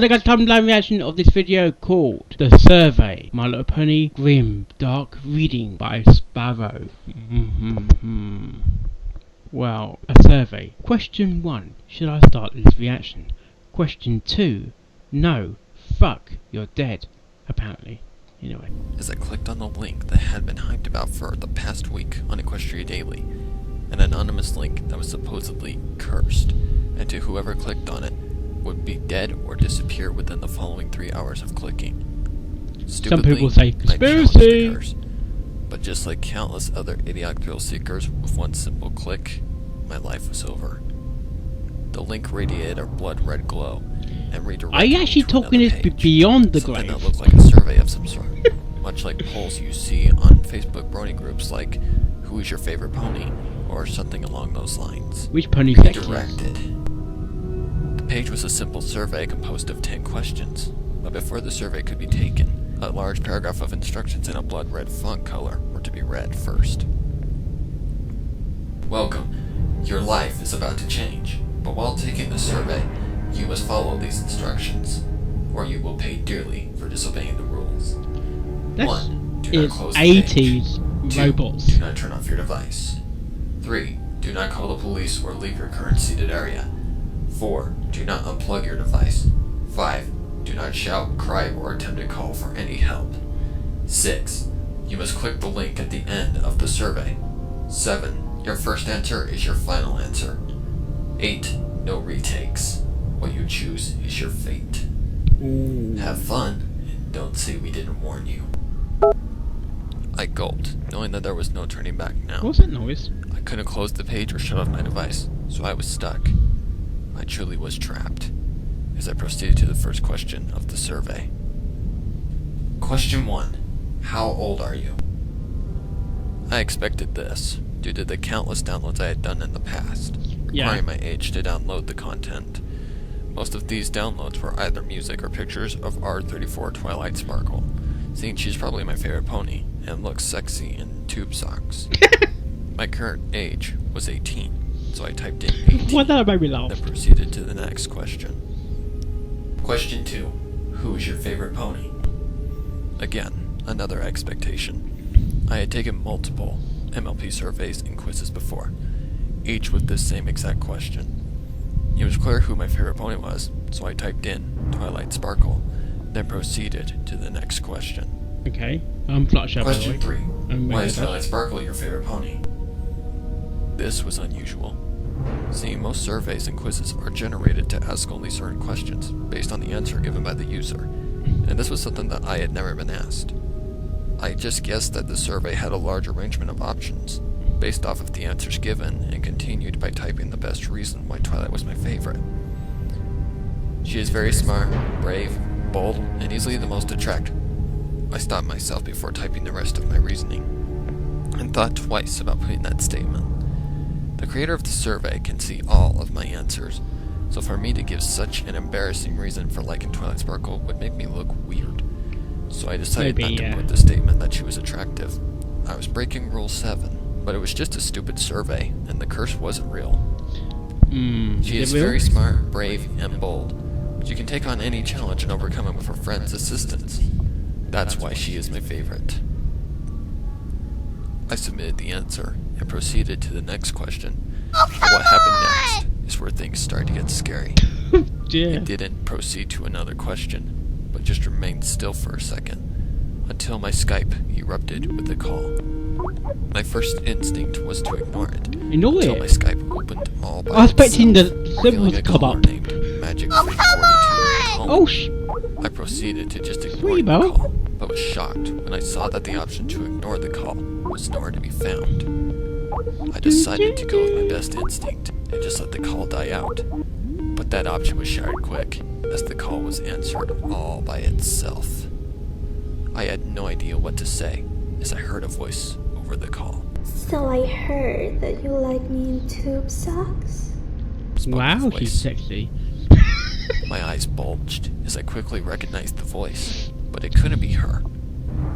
I got a thumbnail reaction of this video called The Survey, My Little Pony Grimdark reading by Sparrow. Well, a survey. Question 1. Should I start this reaction? Question 2. No. Fuck, you're dead. Apparently. Anyway. As I clicked on the link that had been hyped about for the past week on Equestria Daily, an anonymous link that was supposedly cursed, and to whoever clicked on it would be dead or disappear within the following 3 hours of clicking. Stupidly, some people say conspiracy, but just like countless other idiotic thrill seekers, with one simple click, my life was over. The link radiated a blood red glow and redirected. Are you actually talking this beyond the grave? Something that looked like a survey of some sort, much like polls you see on Facebook Brony groups like "Who is your favorite pony?" or something along those lines. Which pony is redirected? The page was a simple survey composed of 10 questions, but before the survey could be taken, a large paragraph of instructions in a blood red font color were to be read first. Welcome. Your life is about to change, but while taking the survey, you must follow these instructions, or you will pay dearly for disobeying the rules. 1. Do not close the page. 80s 2. robots. Do not turn off your device. 3. Do not call the police or leave your current seated area. 4. Do not unplug your device. 5. Do not shout, cry, or attempt to call for any help. 6. You must click the link at the end of the survey. 7. Your first answer is your final answer. 8. No retakes. What you choose is your fate. Ooh. Have fun, and don't say we didn't warn you. I gulped, knowing that there was no turning back now. What's that noise? I couldn't close the page or shut off my device, so I was stuck. I truly was trapped, as I proceeded to the first question of the survey. Question 1. How old are you? I expected this, due to the countless downloads I had done in the past, requiring my age to download the content. Most of these downloads were either music or pictures of R34 Twilight Sparkle, seeing she's probably my favorite pony, and looks sexy in tube socks. My current age was 18, so I typed in 18, Why that made me laugh? then proceeded to the next question. Question 2. Who is your favorite pony? Again, another expectation. I had taken multiple MLP surveys and quizzes before, each with this same exact question. It was clear who my favorite pony was, so I typed in Twilight Sparkle, then proceeded to the next question. Okay, I'm Fluttershy. Question 3. Why is Twilight Sparkle your favorite pony? This was unusual. Seeing most surveys and quizzes are generated to ask only certain questions, based on the answer given by the user, and this was something that I had never been asked. I just guessed that the survey had a large arrangement of options, based off of the answers given, and continued by typing the best reason why Twilight was my favorite. She is very smart, brave, bold, and easily the most attractive. I stopped myself before typing the rest of my reasoning, and thought twice about putting that statement. The creator of the survey can see all of my answers, so for me to give such an embarrassing reason for liking Twilight Sparkle would make me look weird. So I decided not to put the statement that she was attractive. I was breaking Rule 7, but it was just a stupid survey, and the curse wasn't real. She is very smart, brave, and bold. She can take on any challenge and overcome it with her friend's assistance. That's why she is my favorite. I submitted the answer and proceeded to the next question. What happened next is where things started to get scary. It didn't proceed to another question, but just remained still for a second, until my Skype erupted with a call. My first instinct was to ignore it, until my Skype opened all by I was expecting the symbols to come up. Named Magic 342 I proceeded to just ignore the call, but was shocked when I saw that the option to ignore the call was nowhere to be found. I decided to go with my best instinct and just let the call die out, but that option was shattered quick, as the call was answered all by itself. I had no idea what to say, as I heard a voice over the call. So I heard that you like me in tube socks? Wow, she's sexy. My eyes bulged as I quickly recognized the voice, but it couldn't be her.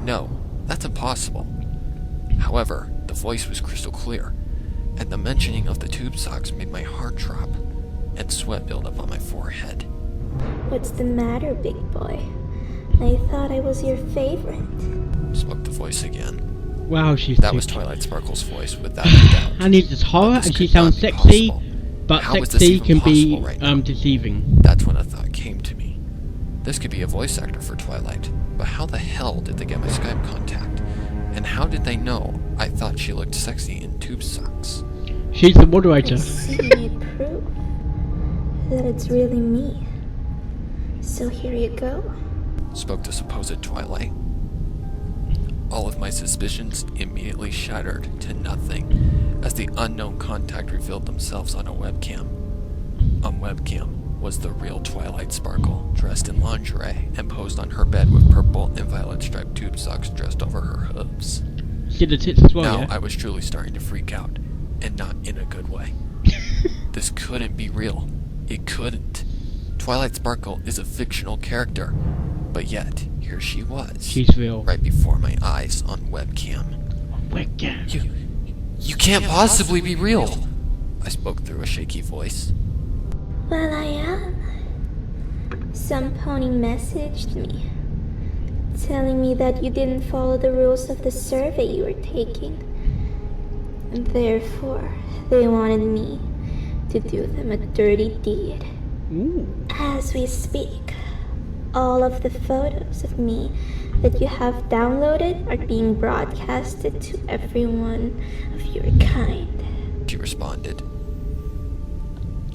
No, that's impossible. However, the voice was crystal clear, and the mentioning of the tube socks made my heart drop, and sweat build up on my forehead. What's the matter, big boy? I thought I was your favorite. Spoke the voice again. Wow, she's That too was cute. Twilight Sparkle's voice, without a doubt. And it's horror, But this and she could not sounds be sexy, possible. but How is this sexy even can be possible right now? deceiving. That's when a thought came to me. This could be a voice actor for Twilight, but how the hell did they get my Skype contact? And how did they know I thought she looked sexy in tube socks? She's the moderator. I see proof that it's really me. So here you go. Spoke the supposed Twilight. All of my suspicions immediately shattered to nothing as the unknown contact revealed themselves on a webcam. On webcam was the real Twilight Sparkle, dressed in lingerie and posed on her bed with purple and violet striped tube socks dressed over her hooves. She had the tits as well, Now yeah? I was truly starting to freak out, and not in a good way. This couldn't be real. It couldn't. Twilight Sparkle is a fictional character, but yet, here she was. She's real. Right before my eyes on webcam. Webcam. You can't possibly be real! I spoke through a shaky voice. Well, I am. Some pony messaged me, telling me that you didn't follow the rules of the survey you were taking. And therefore, they wanted me to do them a dirty deed. Ooh. As we speak, all of the photos of me that you have downloaded are being broadcasted to everyone of your kind. She responded.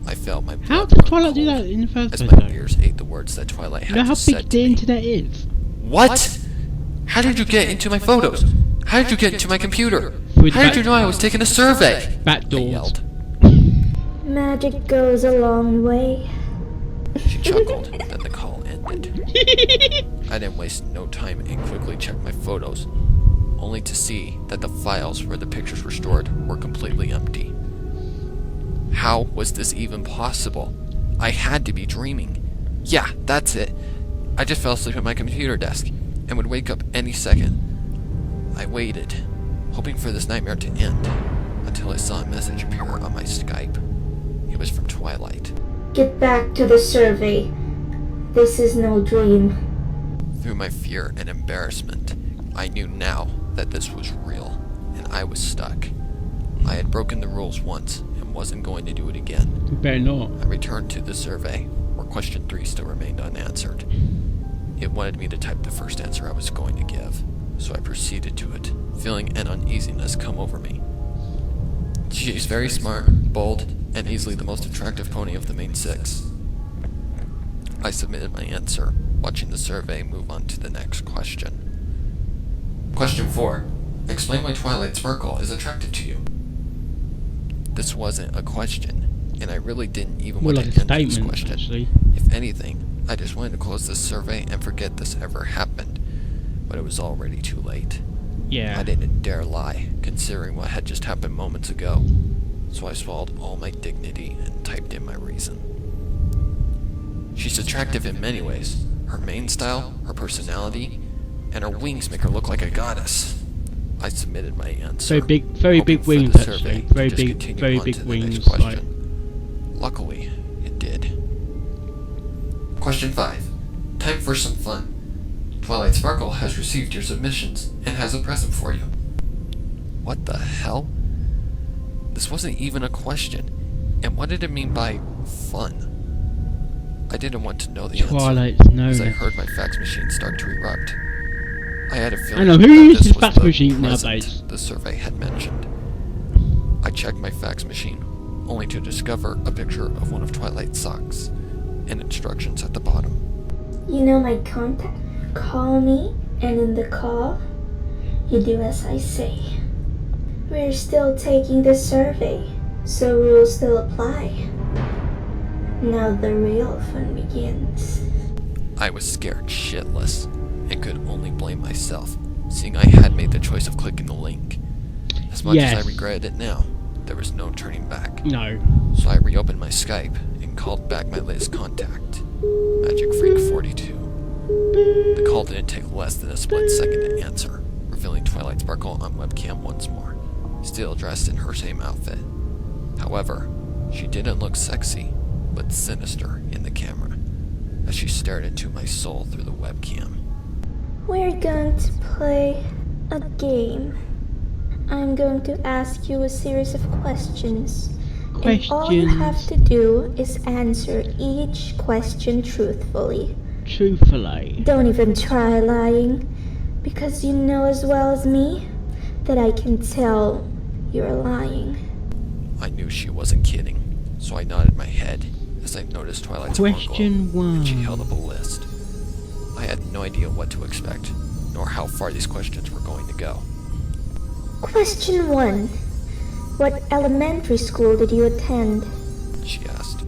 I felt my blood How did run Twilight do cold that in the first as place, my though? ears ate the words that Twilight had You know how just said big to the me. internet is? What? How did you get into my photos? How did you get into my computer? Through the How did back- you know I was taking a survey? Back I doors. yelled. Magic goes a long way. She chuckled, then the call ended. I didn't waste no time and quickly checked my photos, only to see that the files where the pictures were stored were completely empty. How was this even possible? I had to be dreaming. Yeah, that's it. I just fell asleep at my computer desk and would wake up any second. I waited, hoping for this nightmare to end, until I saw a message appear on my Skype. It was from Twilight. Get back to the survey. This is no dream. Through my fear and embarrassment, I knew now that this was real, and I was stuck. I had broken the rules once and wasn't going to do it again. You better not. I returned to the survey, where question 3 still remained unanswered. It wanted me to type the first answer I was going to give, so I proceeded to it, feeling an uneasiness come over me. She's very smart, bold, and easily the most attractive pony of the main 6. I submitted my answer, watching the survey move on to the next question. Question 4. Explain why Twilight Sparkle is attractive to you. This wasn't a question, and I really didn't even More want like to a end this statement, question. actually. If anything, I just wanted to close this survey and forget this ever happened, but it was already too late. Yeah. I didn't dare lie, considering what had just happened moments ago, so I swallowed all my dignity and typed in my reason. She's attractive in many ways. Her mane style, her personality, and her wings make her look like a goddess. I submitted my answer. Very hoping big for wings, the actually. survey to Very just big, continue very on big to the next wings. Like, question. Luckily, it did. Question 5. Time for some fun. Twilight Sparkle has received your submissions and has a present for you. What the hell? This wasn't even a question. And what did it mean by fun? I didn't want to know the Twilight's answer known as I as- heard my fax machine start to erupt. I had a feeling I know, who that uses this was fax the machine present nowadays? the survey had mentioned. I checked my fax machine, only to discover a picture of one of Twilight's socks, and instructions at the bottom. You know my contact. Call me, and in the call, you do as I say. We're still taking the survey, so rules still apply. Now the real fun begins. I was scared shitless, and could only blame myself, seeing I had made the choice of clicking the link. As much as I regretted it now, there was no turning back. No. So I reopened my Skype and called back my latest contact, Magic Freak 42. The call didn't take less than a split second to answer, revealing Twilight Sparkle on webcam once more, still dressed in her same outfit. However, she didn't look sexy, but sinister in the camera. as she stared into my soul through the webcam. We're going to play a game. I'm going to ask you a series of questions. And all you have to do is answer each question truthfully. Truthfully. Don't even try lying, because you know as well as me that I can tell you're lying. I knew she wasn't kidding, so I nodded my head as I noticed Twilight's Question uncle, and she 1. held up a list. I had no idea what to expect, nor how far these questions were going to go. Question 1. What elementary school did you attend? She asked.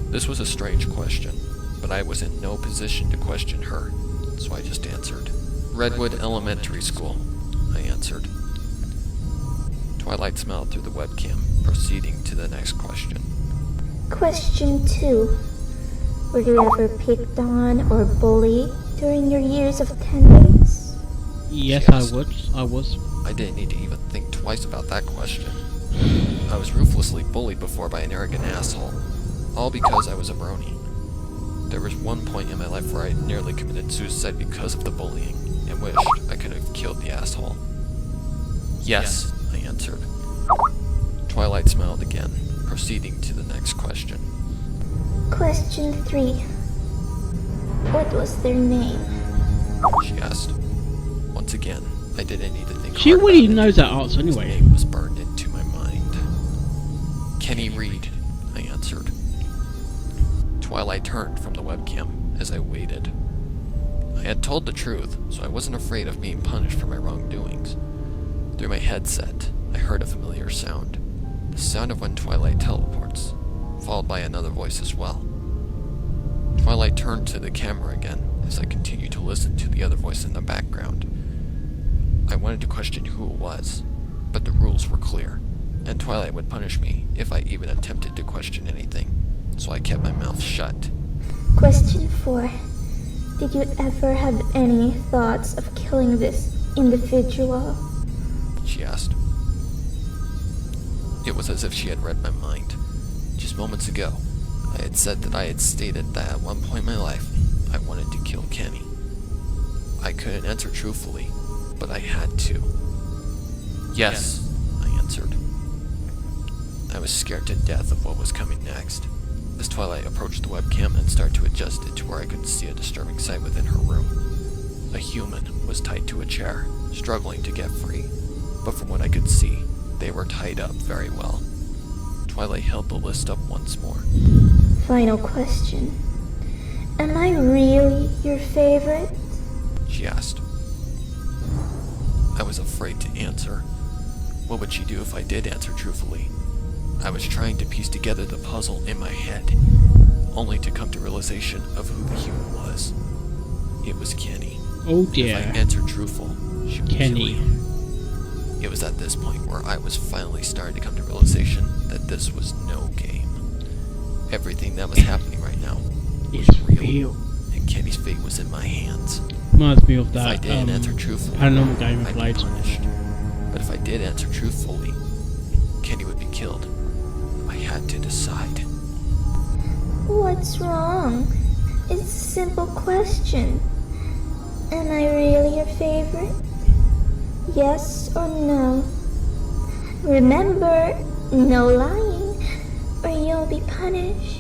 This was a strange question, but I was in no position to question her, so I just answered. Redwood Elementary School, I answered. Twilight smiled through the webcam, proceeding to the next question. Question 2. Were you ever picked on or bullied during your years of attendance? Yes, Yes. I was. I didn't need to even think twice about that question. I was ruthlessly bullied before by an arrogant asshole, all because I was a brony. There was one point in my life where I nearly committed suicide because of the bullying, and wished I could have killed the asshole. Yes, I answered. Twilight smiled again, proceeding to the next question. Question 3. What was their name? She asked. Once again, I didn't need to think She hard already about it. knows that answer His anyway. name was burned into my mind. Kenny Reed, I answered. Twilight turned from the webcam as I waited. I had told the truth, so I wasn't afraid of being punished for my wrongdoings. Through my headset, I heard a familiar sound. The sound of when Twilight teleports, followed by another voice as well. Twilight turned to the camera again as I continued to listen to the other voice in the background. I wanted to question who it was, but the rules were clear, and Twilight would punish me if I even attempted to question anything, so I kept my mouth shut. Question 4. Did you ever have any thoughts of killing this individual? She asked. It was as if she had read my mind. Just moments ago, I had said that I had stated that at one point in my life, I wanted to kill Kenny. I couldn't answer truthfully, but I had to. Yes, I answered. I was scared to death of what was coming next. As Twilight approached the webcam and started to adjust it to where I could see a disturbing sight within her room. A human was tied to a chair, struggling to get free, but from what I could see, they were tied up very well. Twilight held the list up once more. Final question. Am I really your favorite? She asked. I was afraid to answer. What would she do if I did answer truthfully? I was trying to piece together the puzzle in my head, only to come to realization of who the human was. It was Kenny. Oh If dear. I answered truthful, she would Kenny. kill him. It was at this point where I was finally starting to come to realization that this was no game. Everything that was happening right now was It's real, real. and Kenny's fate was in my hands. Reminds me of If I that didn't answer truthfully, paranormal game I I'd be played. punished. But if I did answer truthfully, Kenny would be killed. I had to decide. What's wrong? It's a simple question. Am I really your favorite? Yes or no? Remember, no lying, or you'll be punished.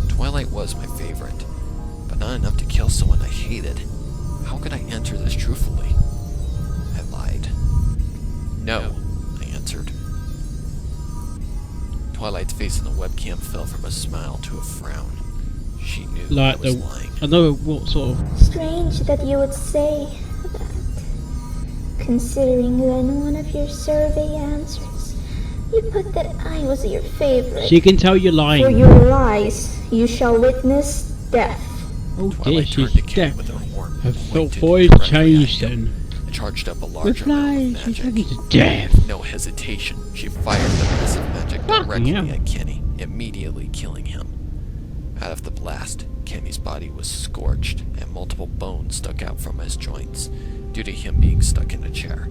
Twilight was my favorite, but not enough to kill someone I hated. How could I answer this truthfully? I lied. No, I answered. Twilight's face in the webcam fell from a smile to a frown. She knew I Like was the, lying. I know what sort of. Strange that you would say that, considering that in one of your survey answers, you put that I was your favorite. She can tell you're For lying. your lies, you shall witness death. Oh dear, Twilight she's turned to Kenny deaf. with her horn. Her pointed voice directly at changed him, then. and charged up a With large amount lies, of she's magic. talking to death. No hesitation, she fired the massive magic Fucking directly hell. at Kenny, immediately killing him. Out of the blast, Kenny's body was scorched, and multiple bones stuck out from his joints, due to him being stuck in a chair.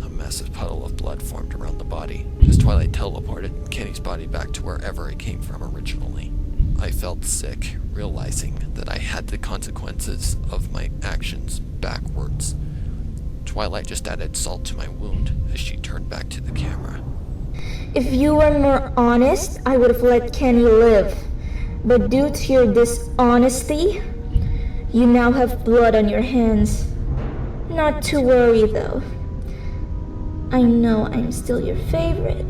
A massive puddle of blood formed around the body, as Twilight teleported Kenny's body back to wherever it came from originally. I felt sick, realizing that I had the consequences of my actions backwards. Twilight just added salt to my wound as she turned back to the camera. If you were more honest, I would have let Kenny live. But due to your dishonesty, you now have blood on your hands. Not to worry though. I know I'm still your favorite.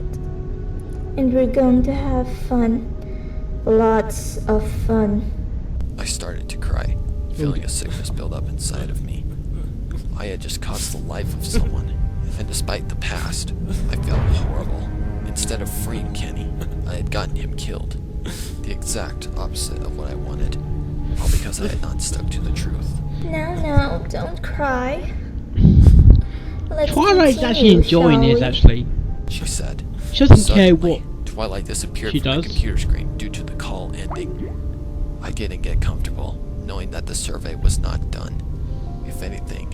And we're going to have fun. Lots of fun. I started to cry, feeling a sickness build up inside of me. I had just cost the life of someone, and despite the past, I felt horrible. Instead of freeing Kenny, I had gotten him killed. The exact opposite of what I wanted, all because I had not stuck to the truth. No, don't cry. Let's Twilight's continue, actually enjoying shall this, we? actually. She said. She doesn't care what Twilight disappeared she from the does. computer screen due to the call ending. I didn't get comfortable, knowing that the survey was not done. If anything,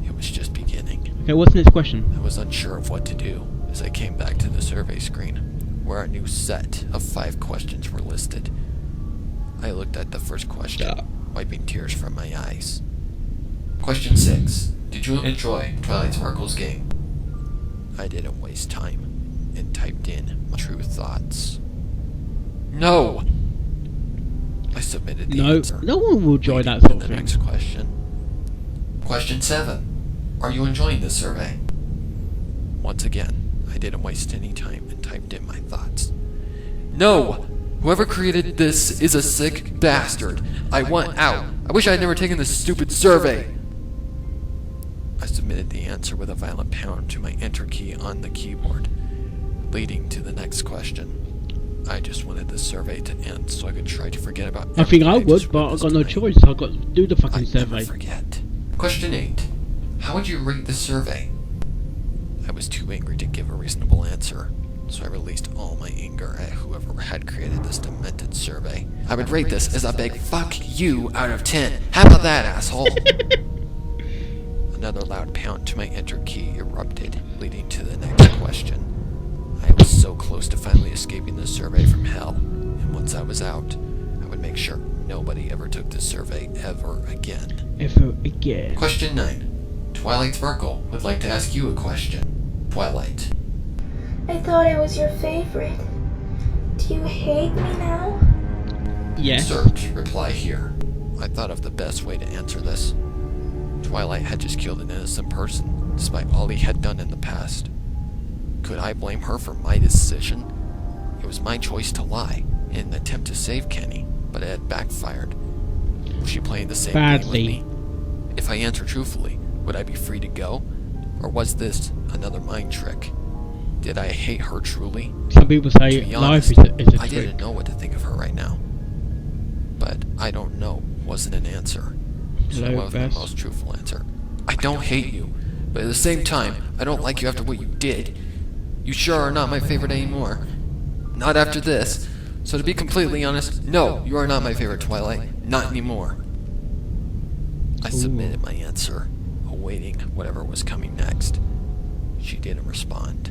it was just beginning. Okay, what's the next question? I was unsure of what to do as I came back to the survey screen, where a new set of 5 questions were listed. I looked at the first question, wiping tears from my eyes. Question 6. Did you enjoy Twilight Sparkle's game? I didn't waste time and typed in my true thoughts. No! I submitted the answer. No one will enjoy that Waiting sort for of the thing. next question. Question 7. Are you enjoying this survey? Once again, I didn't waste any time and typed in my thoughts. No! Whoever created this is a sick bastard. I want out. I wish I had never taken this stupid survey. I submitted the answer with a violent pound to my enter key on the keyboard, leading to the next question. I just wanted the survey to end so I could try to forget about I think everything I just would, but I've witnessed got no tonight. choice. I've got to do the fucking I'd survey. never forget. Question 8. How would you rate the survey? I was too angry to give a reasonable answer, so I released all my anger at whoever had created this demented survey. I would rate this as a big fuck you out of 10. How about that, asshole? Another loud pound to my enter key erupted, leading to the next question. I was so close to finally escaping the survey from hell, and once I was out, I would make sure nobody ever took this survey ever again. Ever again. Question 9. Twilight Sparkle would like to ask you a question. Twilight. I thought I was your favorite. Do you hate me now? Yes. Search. Reply here. I thought of the best way to answer this. Twilight had just killed an innocent person, despite all he had done in the past. Could I blame her for my decision? It was my choice to lie, in an attempt to save Kenny, but it had backfired. Was she playing the same Badly. game with me? If I answer truthfully, would I be free to go? Or was this another mind trick? Did I hate her truly? Some people say To be life honest, is a I trick. didn't know what to think of her right now. But I don't know wasn't an answer. So I Hello, went with my Bess. most truthful answer. I don't hate you, but at the same time, I don't like you after what you did. You sure are not my favorite anymore. Not after this. So to be completely honest, no, you are not my favorite, Twilight. Not anymore. I submitted my answer, awaiting whatever was coming next. She didn't respond.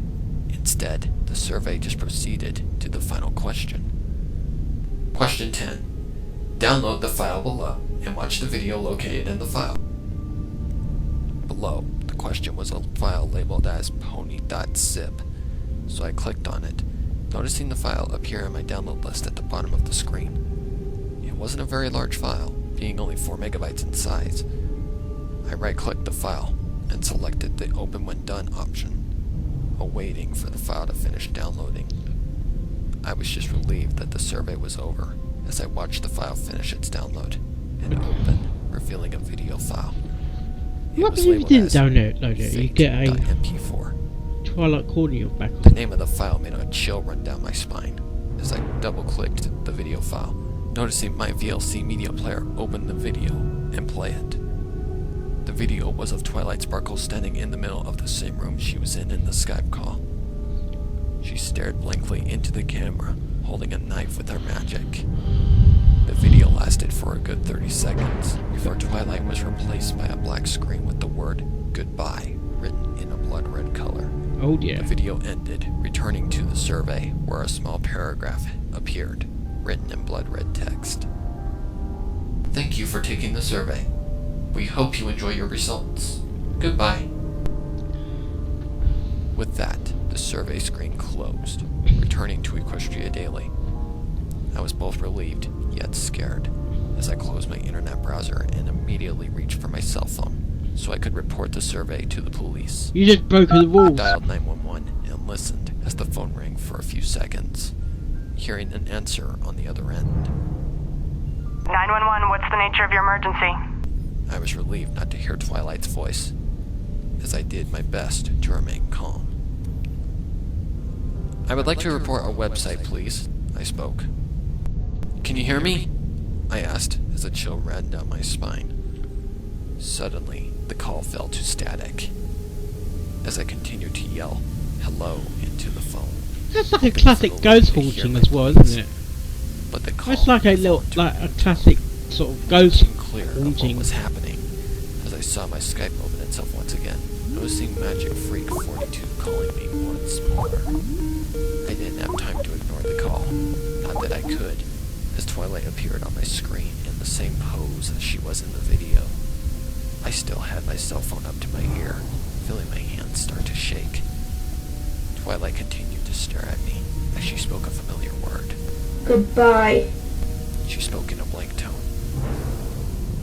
Instead, the survey just proceeded to the final question. Question 10. Download the file below and watch the video located in the file. Below, the question was a file labeled as pony.zip, so I clicked on it, noticing the file appear in my download list at the bottom of the screen. It wasn't a very large file, being only 4 megabytes in size. I right-clicked the file and selected the Open When Done option, awaiting for the file to finish downloading. I was just relieved that the survey was over as I watched the file finish its download and open, revealing a video file. It What was if you labeled didn't as download it? You get a Fate.mp4. Twilight Cornea back. The name of the file made a chill run down my spine as I double-clicked the video file, noticing my VLC media player open the video and play it. The video was of Twilight Sparkle standing in the middle of the same room she was in the Skype call. She stared blankly into the camera, holding a knife with her magic. The video lasted for a good 30 seconds before Twilight was replaced by a black screen with the word "Goodbye" written in a blood red color. Oh dear. The video ended, returning to the survey where a small paragraph appeared, written in blood red text. Thank you for taking the survey. We hope you enjoy your results. Goodbye. With that, the survey screen closed, returning to Equestria Daily. I was both relieved, yet scared, as I closed my internet browser and immediately reached for my cell phone, so I could report the survey to the police. You just broke the I rules. dialed 911 and listened as the phone rang for a few seconds, hearing an answer on the other end. 911, what's the nature of your emergency? I was relieved not to hear Twilight's voice, as I did my best to remain calm. I would like to report our website, please, I spoke. Can you hear me? I asked as a chill ran down my spine. Suddenly, the call fell to static, as I continued to yell hello into the phone. That's like a classic ghost haunting as well, isn't it? But the call It's like a little, like a classic sort of ghost wasn't clear of what haunting. was happening, as I saw my Skype open itself once again, noticing Magic Freak 42 calling me once more. I didn't have time to ignore the call, not that I could, as Twilight appeared on my screen in the same pose as she was in the video. I still had my cell phone up to my ear, feeling my hands start to shake. Twilight continued to stare at me as she spoke a familiar word. Goodbye. She spoke in a blank tone.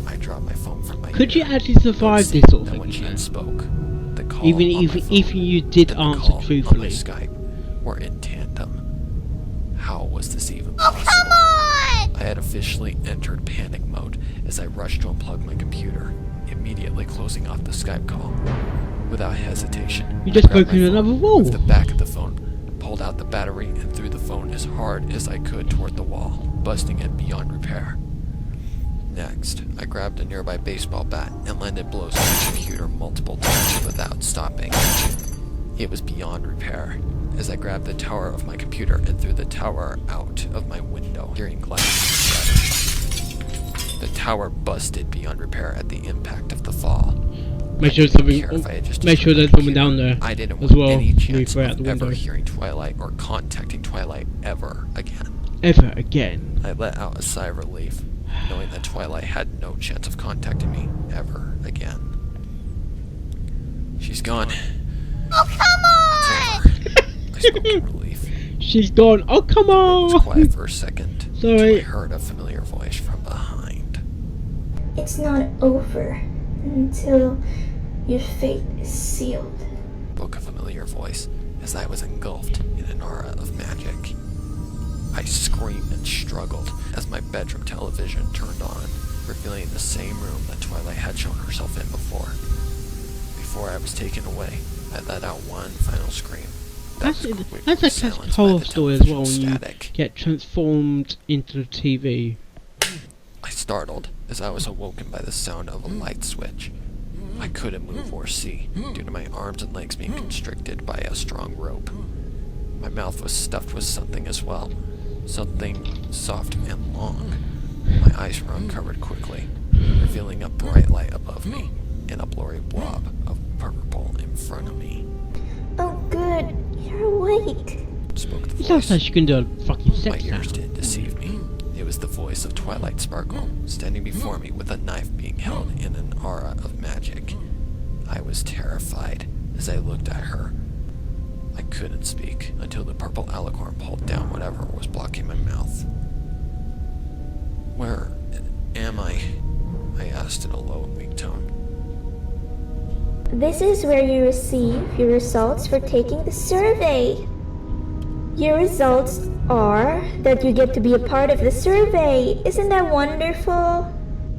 I dropped my phone from my Could you ear, actually survive this sort of that thing? when she though? had spoke, the call Even on my if phone you did and the answer call on my truthfully. Skype were in tandem. How was this even possible? I had officially entered panic mode as I rushed to unplug my computer, immediately closing off the Skype call. Without hesitation, You just I grabbed broke my in phone another wall. with the back of the phone, pulled out the battery, and threw the phone as hard as I could toward the wall, busting it beyond repair. Next, I grabbed a nearby baseball bat and landed blows on the computer multiple times without stopping. It was beyond repair, as I grabbed the tower of my computer and threw the tower out of my window, hearing glass shatter. The tower busted beyond repair at the impact of the fall. Make sure I didn't care something. if I had just Make sure destroyed there's my someone down there I didn't as want well. any when you chance throw it out of the ever window. hearing Twilight or contacting Twilight ever again. Ever again. I let out a sigh of relief, knowing that Twilight had no chance of contacting me ever again. She's gone. Oh, come on! It's over. I spoke in relief. She's gone. Oh, come It was on! quiet for a second, Sorry. until I heard a familiar voice from behind. It's not over until your fate is sealed. Spoke a familiar voice as I was engulfed in an aura of magic. I screamed and struggled as my bedroom television turned on, revealing the same room that Twilight had shown herself in before. Before I was taken away, I let out one final scream. That's was a quickly classic silenced by horror the story as well. When television you static. get transformed into the TV. I startled as I was awoken by the sound of a light switch. I couldn't move or see due to my arms and legs being constricted by a strong rope. My mouth was stuffed with something as well, something soft and long. My eyes were uncovered quickly, revealing a bright light above me and a blurry blob of purple in front of me. Oh, good. You're awake. Spoke the It sounds like voice. she can do a fucking My sex ears sound. didn't deceive me. It was the voice of Twilight Sparkle, standing before me with a knife being held in an aura of magic. I was terrified as I looked at her. I couldn't speak until the purple alicorn pulled down whatever was blocking my mouth. Where am I? I asked in a low and weak tone. This is where you receive your results for taking the survey. Your results are that you get to be a part of the survey. Isn't that wonderful?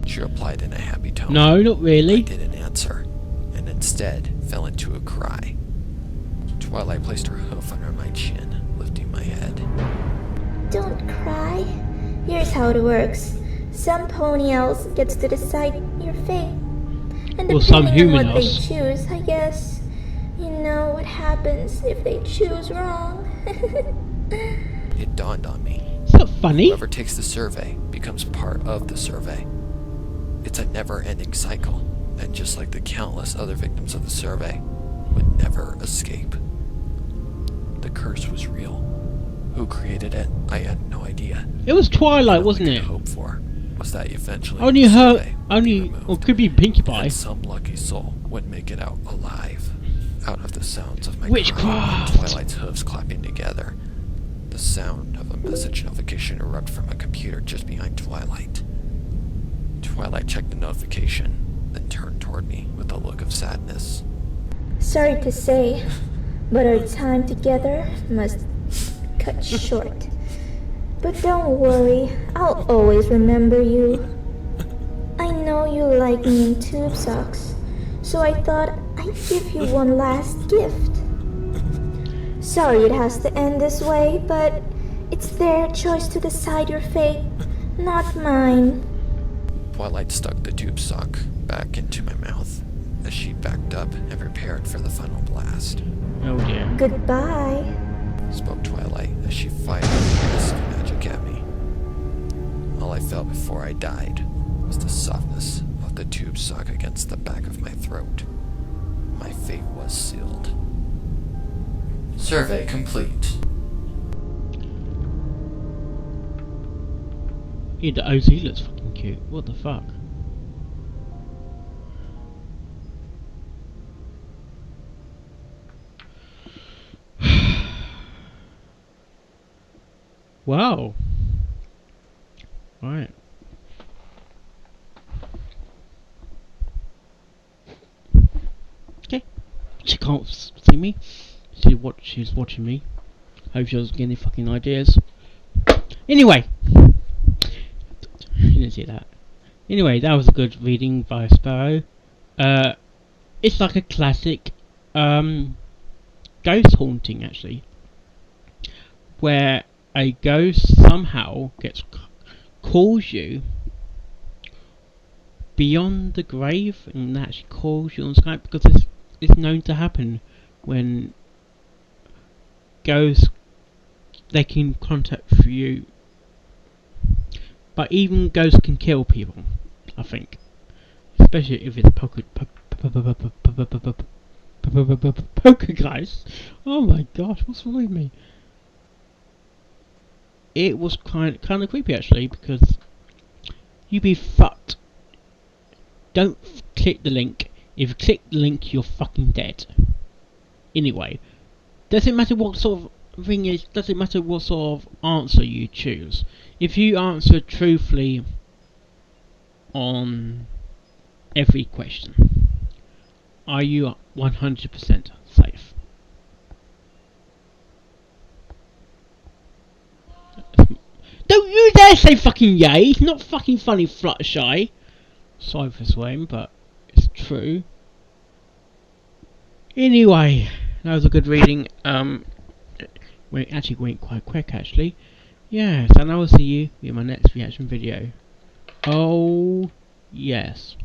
She replied in a happy tone. No, not I really. didn't answer, and instead fell into a cry. Twilight placed her hoof under my chin, lifting my head. Don't cry. Here's how it works. Some pony else gets to decide your fate. And Or some depending on human what they else. choose, I guess, you know what happens if they choose wrong. It dawned on me. It's not funny. Whoever takes the survey becomes part of the survey. It's a never-ending cycle, and just like the countless other victims of the survey, would never escape. The curse was real. Who created it, I had no idea. It was Twilight, All I wasn't could it? hope for was that eventually Only the her, survey only, would be removed, or could be Pinkie Pie. and some lucky soul would make it out alive. Out of the sounds of my Witchcraft! crying and Twilight's hooves clapping together, the sound of a message notification erupted from a computer just behind Twilight. Twilight checked the notification, then turned toward me with a look of sadness. Sorry to say, but our time together must cut short. But don't worry, I'll always remember you. I know you like me in tube socks, so I thought I'd give you one last gift. Sorry it has to end this way, but it's their choice to decide your fate, not mine. Twilight stuck the tube sock back into my mouth as she backed up and prepared for the final blast. Oh dear. Goodbye. Spoke Twilight as she fired a burst of magic at me. All I felt before I died was the softness of the tube sock against the back of my throat. My fate was sealed. Survey complete. Yeah, the OZ looks fucking cute. What the fuck? Wow. Right. Okay. She can't see me. She's watching me. Hope she doesn't get any fucking ideas. Anyway. You didn't see that. Anyway, that was a good reading by Sparrow. It's like a classic ghost haunting, actually, where a ghost somehow calls you beyond the grave and actually calls you on Skype, because it's known to happen when ghosts, they can contact you. But even ghosts can kill people, I think. Especially if it's poker guys. Oh my gosh, what's wrong with me? It was kind of creepy, actually, because you be fucked. Don't click the link. If you click the link, you're fucking dead. Anyway, doesn't matter what sort of thing is. Doesn't matter what sort of answer you choose. If you answer truthfully on every question, are you 100% safe? Don't you dare say fucking yay! It's not fucking funny, Fluttershy. Sorry for swearing, but it's true. Anyway, that was a good reading. We actually went quite quick, actually. Yes, and I will see you in my next reaction video. Oh, yes.